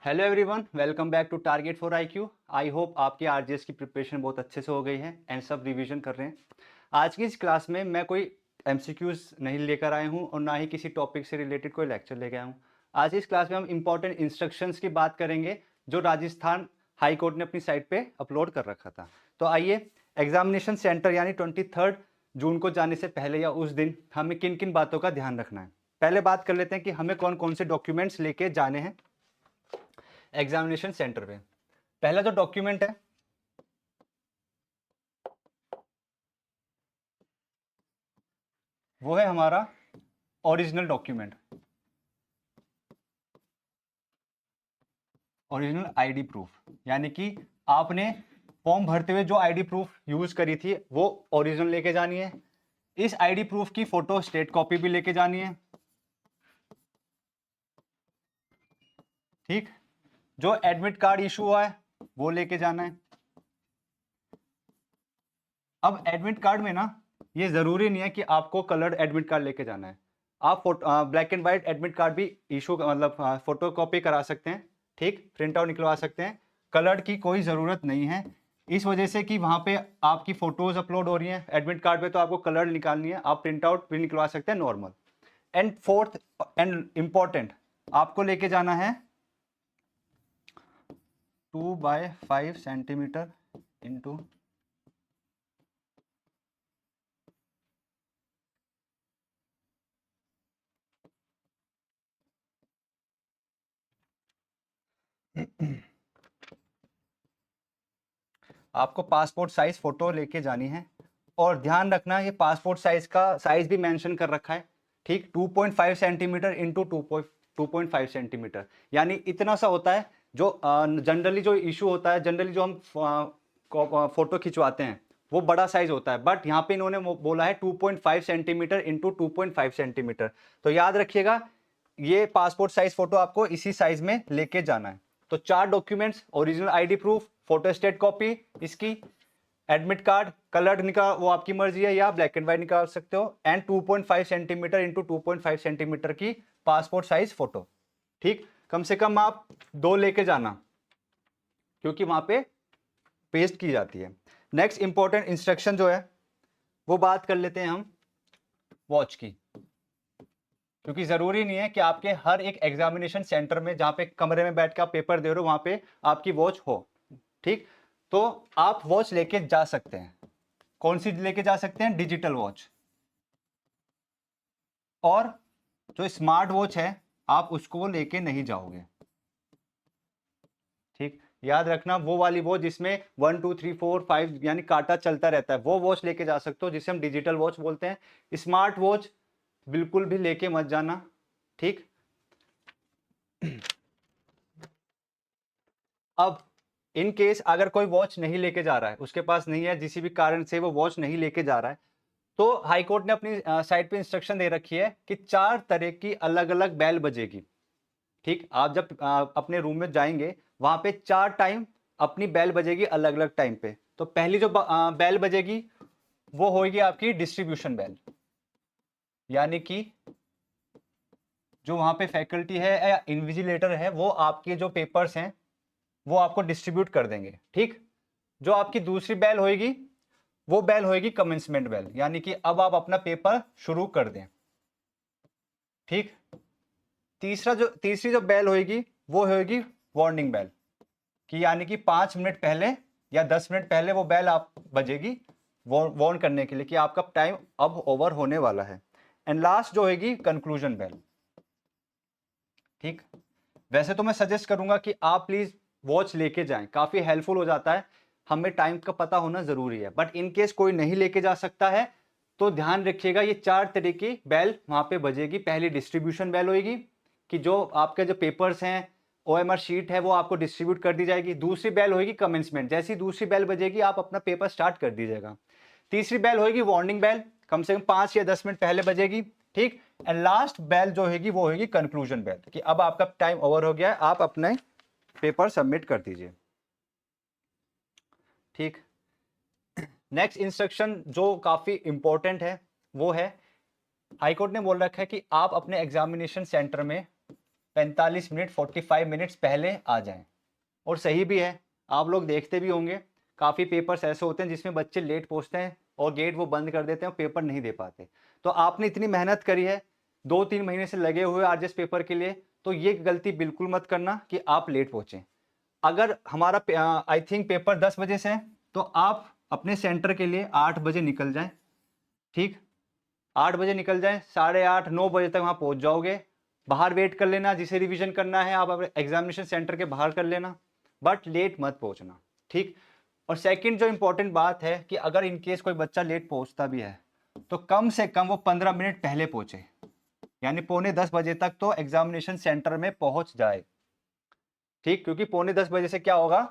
Hello everyone, welcome back to target for IQ. I hope आपकी RGS की preparation बहुत अच्छे से हो गई है एंड सब रिवीजन कर रहे हैं। आज की इस क्लास में मैं कोई एमसीक्यूज नहीं लेकर आया हूँ और ना ही किसी टॉपिक से रिलेटेड कोई लेक्चर लेकर आया हूँ। आज इस क्लास में हम इंपॉर्टेंट इंस्ट्रक्शंस की बात करेंगे जो राजस्थान हाई कोर्ट ने अपनी साइट पे अपलोड कर रखा था। तो आइए, एग्जामिनेशन सेंटर यानी 23 जून को जाने से पहले या उस दिन हमें किन किन बातों का ध्यान रखना है। पहले बात कर लेते हैं कि हमें कौन कौन से डॉक्यूमेंट्स लेके जाने हैं एग्जामिनेशन सेंटर पे। पहला जो डॉक्यूमेंट है वो है हमारा original document, original ID proof. यानी कि आपने फॉर्म भरते हुए जो आईडी प्रूफ यूज करी थी वो ओरिजिनल लेके जानी है। इस आईडी प्रूफ की फोटो स्टेट कॉपी भी लेके जानी है। ठीक, जो एडमिट कार्ड इशू हुआ है वो लेके जाना है। अब एडमिट कार्ड में ना, ये जरूरी नहीं है कि आपको कलर्ड एडमिट कार्ड लेके जाना है। आप black and white admit card भी इशू मतलब फोटो कॉपी करा सकते हैं। ठीक, प्रिंट आउट निकलवा सकते हैं। कलर्ड की कोई ज़रूरत नहीं है, इस वजह से कि वहाँ पे आपकी फ़ोटोज़ अपलोड हो रही हैं एडमिट कार्ड पे, तो आपको कलर्ड निकालनी है। आप प्रिंट आउट भी निकलवा सकते हैं normal. And fourth and important, आपको लेके जाना है 2x5 सेंटीमीटर इंटू आपको पासपोर्ट साइज फोटो लेके जानी है। और ध्यान रखना, ये पासपोर्ट साइज का साइज भी मेंशन कर रखा है। ठीक, 2.5 सेंटीमीटर इंटू 2.5 सेंटीमीटर, यानी इतना सा होता है। जो जनरली जो इशू होता है, जनरली जो हम फोटो खिंचवाते हैं वो बड़ा साइज होता है, बट यहाँ पे इन्होंने बोला है 2.5 सेंटीमीटर इंटू 2.5 सेंटीमीटर। तो याद रखिएगा, ये पासपोर्ट साइज फोटो आपको इसी साइज में लेके जाना है। तो 4 documents, original ID proof, photo state copy इसकी, एडमिट कार्ड कलर्ड निकाल वो आपकी मर्जी है या ब्लैक एंड व्हाइट निकाल सकते हो, एंड 2.5 सेंटीमीटर इंटू 2.5 सेंटीमीटर की पासपोर्ट साइज फोटो। ठीक, कम से कम आप 2 लेके जाना क्योंकि वहां पे पेस्ट की जाती है। नेक्स्ट इंपॉर्टेंट इंस्ट्रक्शन जो है वो बात कर लेते हैं हम वॉच की, क्योंकि जरूरी नहीं है कि आपके हर एक एग्जामिनेशन सेंटर में जहां पे कमरे में बैठ के आप पेपर दे रहे हो वहां पे आपकी वॉच हो। ठीक, तो आप वॉच लेके जा सकते हैं। कौन सी लेके जा सकते हैं? Digital watch. और जो स्मार्ट वॉच है आप उसको लेके नहीं जाओगे। ठीक, याद रखना, वो वाली वॉच जिसमें 1 2 3 4 5 यानी कांटा चलता रहता है, वो वॉच लेके जा सकते हो जिसे हम डिजिटल वॉच बोलते हैं। स्मार्ट वॉच बिल्कुल भी लेके मत जाना। ठीक, अब इन केस अगर कोई वॉच नहीं लेके जा रहा है, उसके पास नहीं है, किसी भी कारण से वो वॉच नहीं लेके जा रहा है, तो हाई कोर्ट ने अपनी साइट पे इंस्ट्रक्शन दे रखी है कि 4 तरह की अलग अलग बेल बजेगी। ठीक, आप जब अपने रूम में जाएंगे वहां पे 4 टाइम अपनी बेल बजेगी अलग अलग टाइम पे। तो पहली जो बेल बजेगी वो होगी आपकी डिस्ट्रीब्यूशन बेल, यानी कि जो वहां पे फैकल्टी है या इन्विजिलेटर है वो आपके जो पेपर्स हैं वो आपको डिस्ट्रीब्यूट कर देंगे। ठीक, जो आपकी दूसरी बेल होगी वो बेल होगी कमेंसमेंट बेल, यानी कि अब आप अपना पेपर शुरू कर दें। ठीक, तीसरी जो बेल होगी वो होगी वार्निंग बेल, कि यानी कि 5 मिनट पहले या 10 मिनट पहले वो बेल आप बजेगी वार्न करने के लिए कि आपका टाइम अब ओवर होने वाला है। एंड लास्ट जो होगी कंक्लूजन बेल। ठीक, वैसे तो मैं सजेस्ट करूंगा कि आप प्लीज वॉच लेके जाएं, काफी हेल्पफुल हो जाता है। हमें टाइम का पता होना जरूरी है, बट इन केस कोई नहीं लेके जा सकता है तो ध्यान रखिएगा ये 4 तरह की बेल वहां पे बजेगी। पहली डिस्ट्रीब्यूशन बेल होगी कि जो आपके जो पेपर्स हैं, ओएमआर शीट है, वो आपको डिस्ट्रीब्यूट कर दी जाएगी। दूसरी बेल होगी कमेंसमेंट, जैसी दूसरी बेल बजेगी आप अपना पेपर स्टार्ट कर दीजिएगा। तीसरी बेल होगी वार्निंग बेल, कम से कम 5 या 10 मिनट पहले बजेगी। ठीक, एंड लास्ट बेल जो होगी वो होगी कंक्लूजन बेल, कि अब आपका टाइम ओवर हो गया है, आप अपने पेपर सबमिट कर दीजिए। ठीक, नेक्स्ट इंस्ट्रक्शन जो काफी इंपॉर्टेंट है वो है, हाईकोर्ट ने बोल रखा है कि आप अपने एग्जामिनेशन सेंटर में 45 मिनट 45 मिनट्स पहले आ जाएं। और सही भी है, आप लोग देखते भी होंगे काफ़ी पेपर्स ऐसे होते हैं जिसमें बच्चे लेट पहुंचते हैं और गेट वो बंद कर देते हैं और पेपर नहीं दे पाते। तो आपने इतनी मेहनत करी है, 2-3 महीने से लगे हुए आरजेएस पेपर के लिए, तो ये गलती बिल्कुल मत करना कि आप लेट पहुंचे। अगर हमारा आई थिंक पेपर 10 बजे से है, तो आप अपने सेंटर के लिए 8 बजे निकल जाएं। ठीक, 8 बजे निकल जाएं, 8:30-9 बजे तक वहां पहुंच जाओगे। बाहर वेट कर लेना, जिसे रिवीजन करना है आप अपने एग्जामिनेशन सेंटर के बाहर कर लेना, बट लेट मत पहुंचना। ठीक, और सेकंड जो इंपॉर्टेंट बात है कि अगर इनकेस कोई बच्चा लेट पहुंचता भी है तो कम से कम वो 15 मिनट पहले पहुंचे, यानी 9:45 तक तो एग्जामिनेशन सेंटर में पहुंच जाए। ठीक, क्योंकि 9:45 से क्या होगा,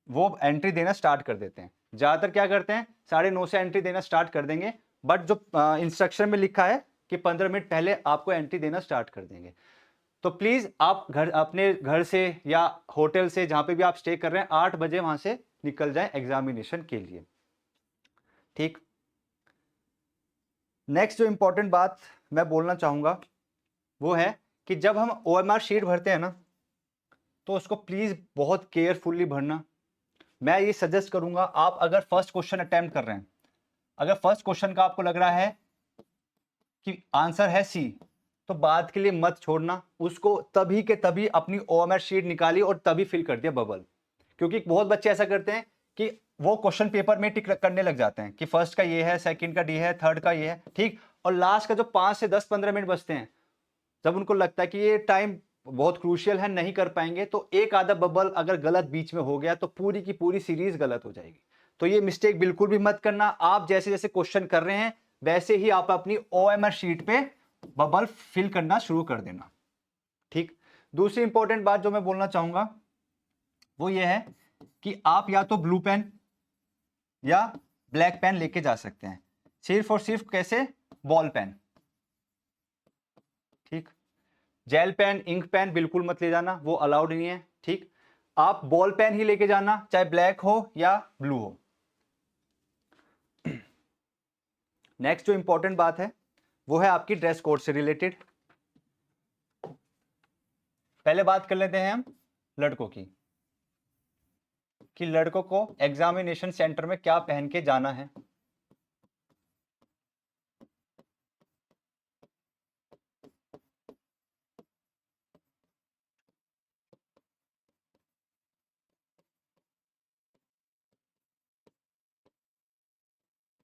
वो एंट्री देना स्टार्ट कर देते हैं। ज्यादातर क्या करते हैं, 9:30 से एंट्री देना स्टार्ट कर देंगे, बट जो इंस्ट्रक्शन में लिखा है कि 15 मिनट पहले आपको एंट्री देना स्टार्ट कर देंगे। तो प्लीज आप अपने घर से या होटल से जहां पे भी आप स्टे कर रहे हैं 8 बजे वहां से निकल जाएं एग्जामिनेशन के लिए। ठीक, नेक्स्ट जो इंपॉर्टेंट बात मैं बोलना चाहूंगा वो है कि जब हम ओएमआर शीट भरते हैं ना, तो उसको प्लीज बहुत केयरफुली भरना। मैं ये सजेस्ट करूंगा, आप अगर फर्स्ट क्वेश्चन अटेम्प्ट कर रहे हैं, अगर फर्स्ट क्वेश्चन का आपको लग रहा है कि आंसर है सी, तो बात के लिए मत छोड़ना, उसको तभी के तभी अपनी ओएमआर शीट निकाली और तभी फिल कर दिया बबल। क्योंकि बहुत बच्चे ऐसा करते हैं कि वो क्वेश्चन पेपर में टिक करने लग जाते हैं कि फर्स्ट का ये है, सेकंड का डी है, थर्ड का ये है। ठीक, और लास्ट का जो 5 से 10-15 मिनट बचते हैं, जब उनको लगता है कि ये टाइम बहुत क्रूशियल है, नहीं कर पाएंगे, तो एक आधा बबल अगर गलत बीच में हो गया तो पूरी की पूरी सीरीज गलत हो जाएगी। तो ये मिस्टेक बिल्कुल भी मत करना। आप जैसे जैसे क्वेश्चन कर रहे हैं वैसे ही आप अपनी ओएमआर शीट पे बबल फिल करना शुरू कर देना। ठीक, दूसरी इंपॉर्टेंट बात जो मैं बोलना चाहूंगा वो ये है कि आप या तो ब्लू पेन या ब्लैक पेन लेके जा सकते हैं, सिर्फ और सिर्फ कैसे, बॉल पेन। ठीक, जेल पेन इंक पेन बिल्कुल मत ले जाना, वो अलाउड नहीं है। ठीक, आप बॉल पेन ही लेके जाना, चाहे ब्लैक हो या ब्लू हो। नेक्स्ट जो इंपॉर्टेंट बात है वो है आपकी ड्रेस कोड से रिलेटेड। पहले बात कर लेते हैं हम लड़कों की, कि लड़कों को एग्जामिनेशन सेंटर में क्या पहन के जाना है।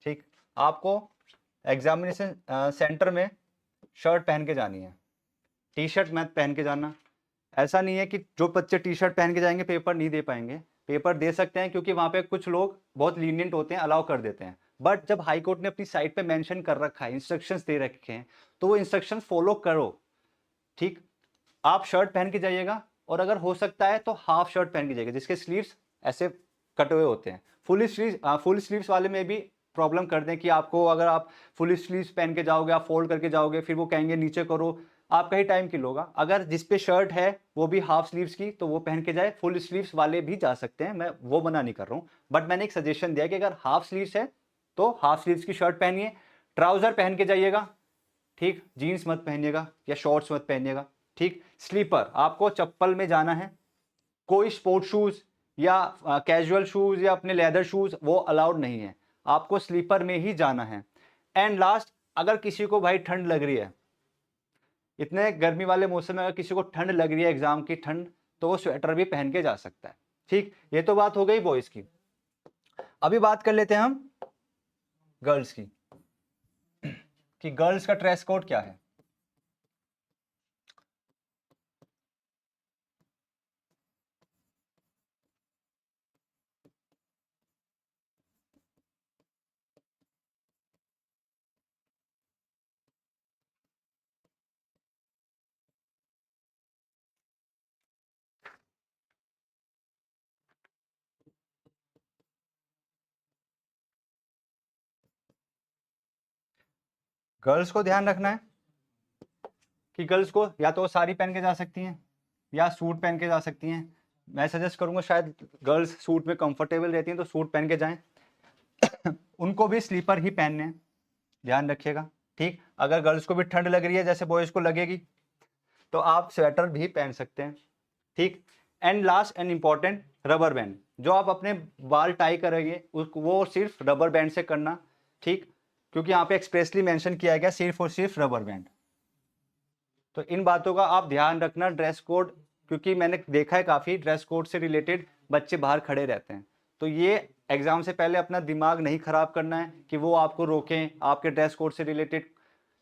ठीक, आपको एग्जामिनेशन सेंटर में शर्ट पहन के जानी है, टी शर्ट मत पहन के जाना। ऐसा नहीं है कि जो बच्चे टी शर्ट पहन के जाएंगे पेपर नहीं दे पाएंगे, पेपर दे सकते हैं, क्योंकि वहां पे कुछ लोग बहुत लीनियंट होते हैं, अलाउ कर देते हैं। बट जब हाई कोर्ट ने अपनी साइट पे मेंशन कर रखा है, इंस्ट्रक्शंस दे रखे हैं, तो वो इंस्ट्रक्शंस फॉलो करो। ठीक, आप शर्ट पहन के जाइएगा, और अगर हो सकता है तो हाफ शर्ट पहन के जाइएगा जिसके स्लीव्स ऐसे कटे हुए होते हैं। फुल स्लीव्स वाले में भी प्रॉब्लम कर दें कि आपको, अगर आप फुल स्लीव्स पहन के जाओगे, आप फोल्ड करके जाओगे, फिर वो कहेंगे नीचे करो, आपका ही टाइम किल होगा। अगर जिस पे शर्ट है वो भी हाफ स्लीव्स की, तो वो पहन के जाए। फुल स्लीव्स वाले भी जा सकते हैं, मैं वो मना नहीं कर रहा हूँ, बट मैंने एक सजेशन दिया कि अगर हाफ स्लीव्स है तो हाफ स्लीव्स की शर्ट पहनिए, ट्राउजर पहन के जाइएगा। ठीक, जीन्स मत पहनिएगा या शॉर्ट्स मत पहनिएगा। ठीक, स्लीपर, आपको चप्पल में जाना है, कोई स्पोर्ट शूज या कैजुअल शूज या अपने लेदर शूज वो अलाउड नहीं है, आपको स्लीपर में ही जाना है। एंड लास्ट, अगर किसी को भाई ठंड लग रही है, इतने गर्मी वाले मौसम में अगर किसी को ठंड लग रही है, एग्जाम की ठंड, तो वो स्वेटर भी पहन के जा सकता है। ठीक, ये तो बात हो गई बॉयज की। अभी बात कर लेते हैं हम गर्ल्स की, कि गर्ल्स का ड्रेस कोड क्या है। गर्ल्स को ध्यान रखना है कि गर्ल्स को या तो साड़ी पहन के जा सकती हैं या सूट पहन के जा सकती हैं। मैं सजेस्ट करूंगा, शायद गर्ल्स सूट में कंफर्टेबल रहती हैं तो सूट पहन के जाएं। उनको भी स्लीपर ही पहनने हैं, ध्यान रखिएगा। ठीक, अगर गर्ल्स को भी ठंड लग रही है जैसे बॉयज को लगेगी, तो आप स्वेटर भी पहन सकते हैं, ठीक। And last and important, rubber band. जो आप अपने बाल टाई करेंगे वो सिर्फ रबर बैंड से करना, ठीक, क्योंकि यहाँ पे एक्सप्रेसली मेंशन किया गया सिर्फ और सिर्फ रबर बैंड। तो इन बातों का आप ध्यान रखना। ड्रेस कोड, क्योंकि मैंने देखा है काफ़ी ड्रेस कोड से रिलेटेड बच्चे बाहर खड़े रहते हैं, तो ये एग्ज़ाम से पहले अपना दिमाग नहीं ख़राब करना है कि वो आपको रोकें आपके ड्रेस कोड से रिलेटेड,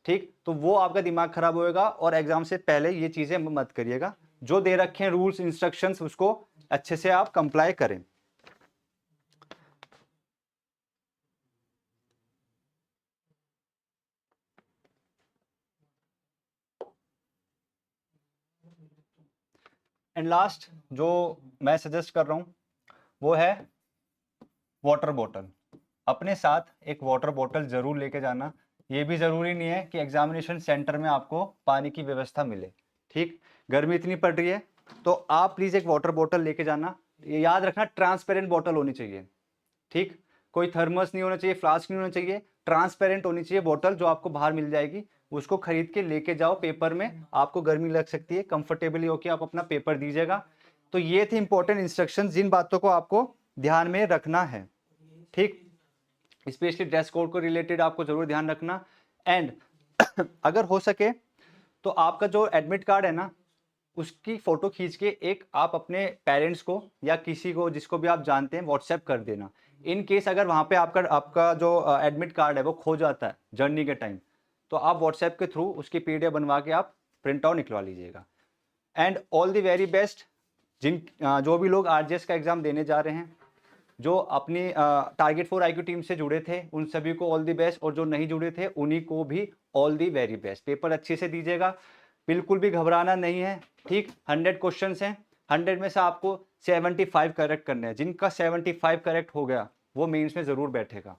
ठीक। तो वो आपका दिमाग ख़राब होएगा और एग्ज़ाम से पहले ये चीज़ें मत करिएगा। जो दे रखे हैं रूल्स इंस्ट्रक्शंस उसको अच्छे से आप कंप्लाई करें। एंड लास्ट जो मैं सजेस्ट कर रहा हूँ वो है वाटर बॉटल। अपने साथ एक वाटर बॉटल ज़रूर लेके जाना। ये भी ज़रूरी नहीं है कि एग्जामिनेशन सेंटर में आपको पानी की व्यवस्था मिले, ठीक। गर्मी इतनी पड़ रही है तो आप प्लीज़ एक वाटर बॉटल लेके जाना। ये याद रखना ट्रांसपेरेंट बॉटल होनी चाहिए, ठीक। कोई थर्मस नहीं होना चाहिए, फ्लास्क नहीं होना चाहिए, ट्रांसपेरेंट होनी चाहिए बॉटल जो आपको बाहर मिल जाएगी। उसको खरीद के लेके जाओ। पेपर में आपको गर्मी लग सकती है, कंफर्टेबली होके आप अपना पेपर दीजिएगा। तो ये थे इंपॉर्टेंट इंस्ट्रक्शन, जिन बातों को आपको ध्यान में रखना है, ठीक। स्पेशली ड्रेस कोड को रिलेटेड आपको जरूर ध्यान रखना। एंड अगर हो सके तो आपका जो एडमिट कार्ड है ना उसकी फोटो खींच के एक आप अपने पेरेंट्स को या किसी को जिसको भी आप जानते हैं व्हाट्सएप कर देना। इन केस अगर वहाँ पे आपका जो एडमिट कार्ड है वो खो जाता है जर्नी के टाइम, तो आप व्हाट्सएप के थ्रू उसकी पीडीएफ बनवा के आप प्रिंट आउट निकलवा लीजिएगा। And all the very best जो भी लोग आरजेएस का एग्ज़ाम देने जा रहे हैं, जो अपनी टारगेट 4 IQ टीम से जुड़े थे उन सभी को ऑल दी बेस्ट, और जो नहीं जुड़े थे उन्हीं को भी all the very best. Paper अच्छे से दीजिएगा, बिल्कुल भी घबराना नहीं है, ठीक। 100 क्वेश्चंस हैं, 100 में से आपको 75 करेक्ट करने हैं। जिनका 75 करेक्ट हो गया वो मेंस में ज़रूर बैठेगा,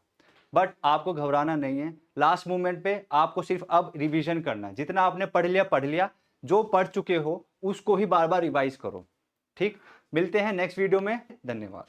बट आपको घबराना नहीं है। लास्ट मोमेंट पे आपको सिर्फ अब रिवीजन करना है। जितना आपने पढ़ लिया, जो पढ़ चुके हो उसको ही बार बार रिवाइज करो, ठीक। मिलते हैं नेक्स्ट वीडियो में, धन्यवाद।